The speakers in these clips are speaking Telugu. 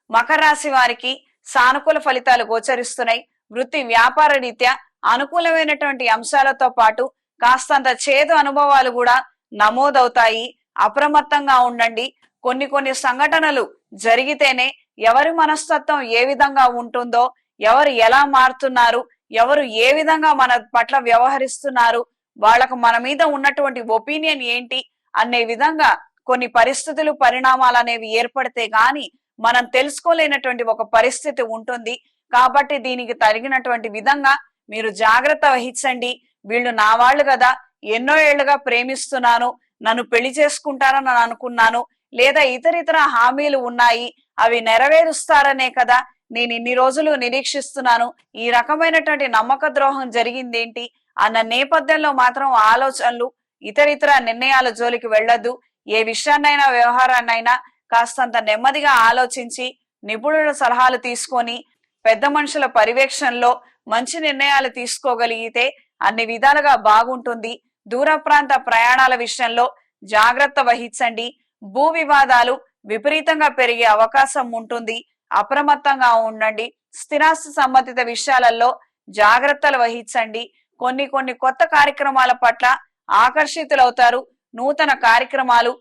మకర రాశి వారికి సానుకూల ఫలితాలు గోచరిస్తున్నాయి. వృత్తి వ్యాపార రీత్యా అనుకూలమైనటువంటి అంశాలతో పాటు కాస్తంత చేదు అనుభవాలు కూడా నమోదవుతాయి. అప్రమత్తంగా ఉండండి. కొన్ని సంఘటనలు జరిగితేనే ఎవరి మనస్తత్వం ఏ విధంగా ఉంటుందో, ఎవరు ఎలా మారుతున్నారు, ఎవరు ఏ విధంగా మన పట్ల వ్యవహరిస్తున్నారు, వాళ్ళకు మన మీద ఉన్నటువంటి ఒపీనియన్ ఏంటి అనే విధంగా కొన్ని పరిస్థితులు పరిణామాలు అనేవి ఏర్పడితే గాని మనం తెలుసుకోలేనటువంటి ఒక పరిస్థితి ఉంటుంది. కాబట్టి దీనికి తగినటువంటి విధంగా మీరు జాగ్రత్త వహించండి. వీళ్ళు నా వాళ్ళు కదా, ఎన్నో ఏళ్లుగా ప్రేమిస్తున్నాను, నన్ను పెళ్లి చేసుకుంటారని అనుకున్నాను, లేదా ఇతరితర హామీలు ఉన్నాయి, అవి నెరవేరుస్తారనే కదా నేను ఇన్ని రోజులు నిరీక్షిస్తున్నాను, ఈ రకమైనటువంటి నమ్మక ద్రోహం జరిగిందేంటి అన్న నేపథ్యంలో మాత్రం ఆలోచనలు, ఇతరితర నిర్ణయాల జోలికి వెళ్ళొద్దు. ఏ విషయాన్నైనా వ్యవహారాన్నైనా కాస్తంత నెమ్మదిగా ఆలోచించి నిపుణుల సలహాలు తీసుకొని పెద్ద మనుషుల పర్యవేక్షణలో మంచి నిర్ణయాలు తీసుకోగలిగితే అన్ని విధాలుగా బాగుంటుంది. దూర ప్రాంత ప్రయాణాల విషయంలో జాగ్రత్త వహించండి. భూ వివాదాలు విపరీతంగా పెరిగే అవకాశం ఉంటుంది. అప్రమత్తంగా ఉండండి. స్థిరాస్తి సంబంధిత విషయాలలో జాగ్రత్తలు వహించండి. కొన్ని కొత్త కార్యక్రమాల పట్ల ఆకర్షితులవుతారు. నూతన కార్యక్రమాలు,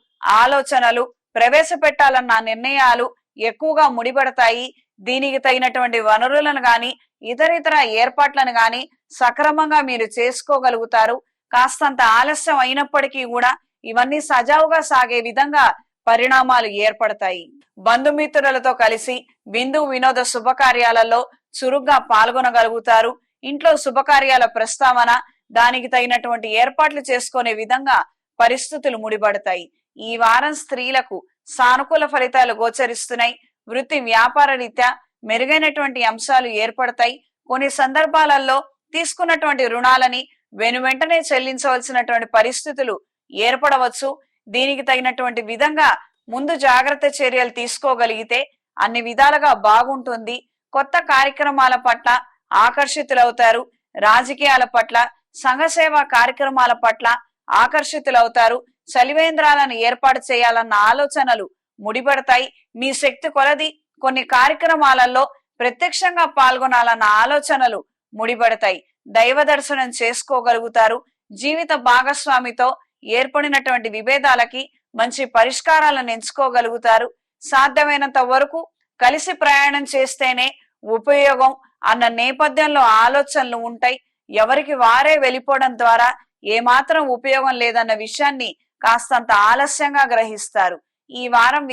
ఆలోచనలు ప్రవేశపెట్టాలన్న నిర్ణయాలు ఎక్కువగా ముడిపడతాయి. దీనికి తగినటువంటి వనరులను గాని ఇతరితర ఏర్పాట్లను గాని సక్రమంగా మీరు చేసుకోగలుగుతారు. కాస్తంత ఆలస్యం అయినప్పటికీ కూడా ఇవన్నీ సజావుగా సాగే విధంగా పరిణామాలు ఏర్పడతాయి. బంధుమిత్రులతో కలిసి విందు వినోద శుభకార్యాలలో చురుగ్గా పాల్గొనగలుగుతారు. ఇంట్లో శుభకార్యాల ప్రస్తావన, దానికి తగినటువంటి ఏర్పాట్లు చేసుకునే విధంగా పరిస్థితులు ముడిపడతాయి. ఈ వారం స్త్రీలకు సానుకూల ఫలితాలు గోచరిస్తున్నాయి. వృత్తి వ్యాపార రీత్యా మెరుగైనటువంటి అంశాలు ఏర్పడతాయి. కొన్ని సందర్భాలలో తీసుకున్నటువంటి రుణాలని వెనువెంటనే చెల్లించవలసినటువంటి పరిస్థితులు ఏర్పడవచ్చు. దీనికి తగినటువంటి విధంగా ముందు జాగ్రత్త చర్యలు తీసుకోగలిగితే అన్ని విధాలుగా బాగుంటుంది. కొత్త కార్యక్రమాల పట్ల ఆకర్షితులవుతారు. రాజకీయాల పట్ల, సంఘ సేవా కార్యక్రమాల పట్ల ఆకర్షితులవుతారు. చలివేంద్రాలను ఏర్పాటు చేయాలన్న ఆలోచనలు ముడిపడతాయి. మీ శక్తి కొలది కొన్ని కార్యక్రమాలలో ప్రత్యక్షంగా పాల్గొనాలన్న ఆలోచనలు ముడిపడతాయి. దైవ దర్శనం చేసుకోగలుగుతారు. జీవిత భాగస్వామితో ఏర్పడినటువంటి విభేదాలకి మంచి పరిష్కారాలను ఎంచుకోగలుగుతారు. సాధ్యమైనంత వరకు కలిసి ప్రయాణం చేస్తేనే ఉపయోగం అన్న నేపథ్యంలో ఆలోచనలు ఉంటాయి. ఎవరికి వారే వెళ్ళిపోవడం ద్వారా ఏమాత్రం ఉపయోగం లేదన్న విషయాన్ని కాస్తంత ఆలస్యంగా గ్రహిస్తారు. ఈ వారం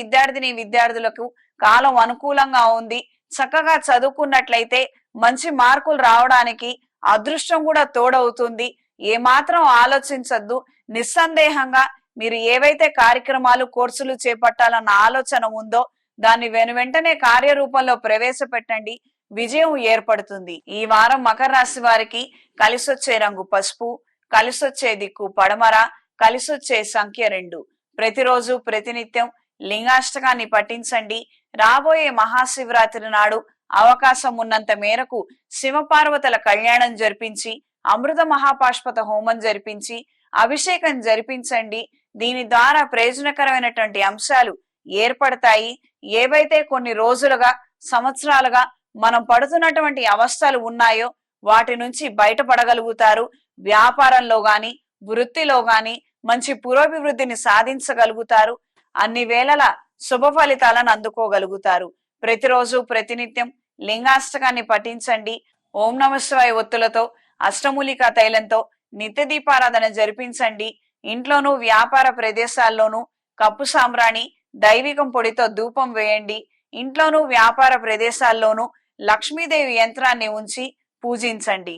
విద్యార్థులకు కాలం అనుకూలంగా ఉంది. చక్కగా చదువుకున్నట్లయితే మంచి మార్కులు రావడానికి అదృష్టం కూడా తోడవుతుంది. ఏమాత్రం ఆలోచించద్దు. నిస్సందేహంగా మీరు ఏవైతే కార్యక్రమాలు, కోర్సులు చేపట్టాలన్న ఆలోచన ఉందో దాన్ని వెంటనే కార్యరూపంలో ప్రవేశపెట్టండి. విజయం ఏర్పడుతుంది. ఈ వారం మకర రాశి వారికి కలిసొచ్చే రంగు పసుపు, కలిసొచ్చే దిక్కు పడమర, కలిసొచ్చే సంఖ్య 2. ప్రతిరోజు ప్రతినిత్యం లింగాష్టకాన్ని పఠించండి. రాబోయే మహాశివరాత్రి నాడు అవకాశం ఉన్నంత మేరకు శివపార్వతుల కళ్యాణం జరిపించి, అమృత మహాపాష్పత హోమం జరిపించి, అభిషేకం జరిపించండి. దీని ద్వారా ప్రయోజనకరమైనటువంటి అంశాలు ఏర్పడతాయి. ఏవైతే కొన్ని రోజులుగా, సంవత్సరాలుగా మనం పడుతున్నటువంటి అవస్థలు ఉన్నాయో వాటి నుంచి బయటపడగలుగుతారు. వ్యాపారంలో గాని, వృత్తిలో గాని మంచి పురోభివృద్ధిని సాధించగలుగుతారు. అన్ని వేళల శుభ ఫలితాలను అందుకోగలుగుతారు. ప్రతిరోజు ప్రతినిత్యం లింగాష్టకాన్ని పఠించండి. ఓం నమఃశివాయ ఒత్తులతో, అష్టమూలికా తైలంతో నిత్య దీపారాధన జరిపించండి. ఇంట్లోనూ వ్యాపార ప్రదేశాల్లోనూ కప్పు సాంబ్రాణి, దైవికం పొడితో ధూపం వేయండి. ఇంట్లోనూ వ్యాపార ప్రదేశాల్లోనూ లక్ష్మీదేవి యంత్రాన్ని ఉంచి పూజించండి.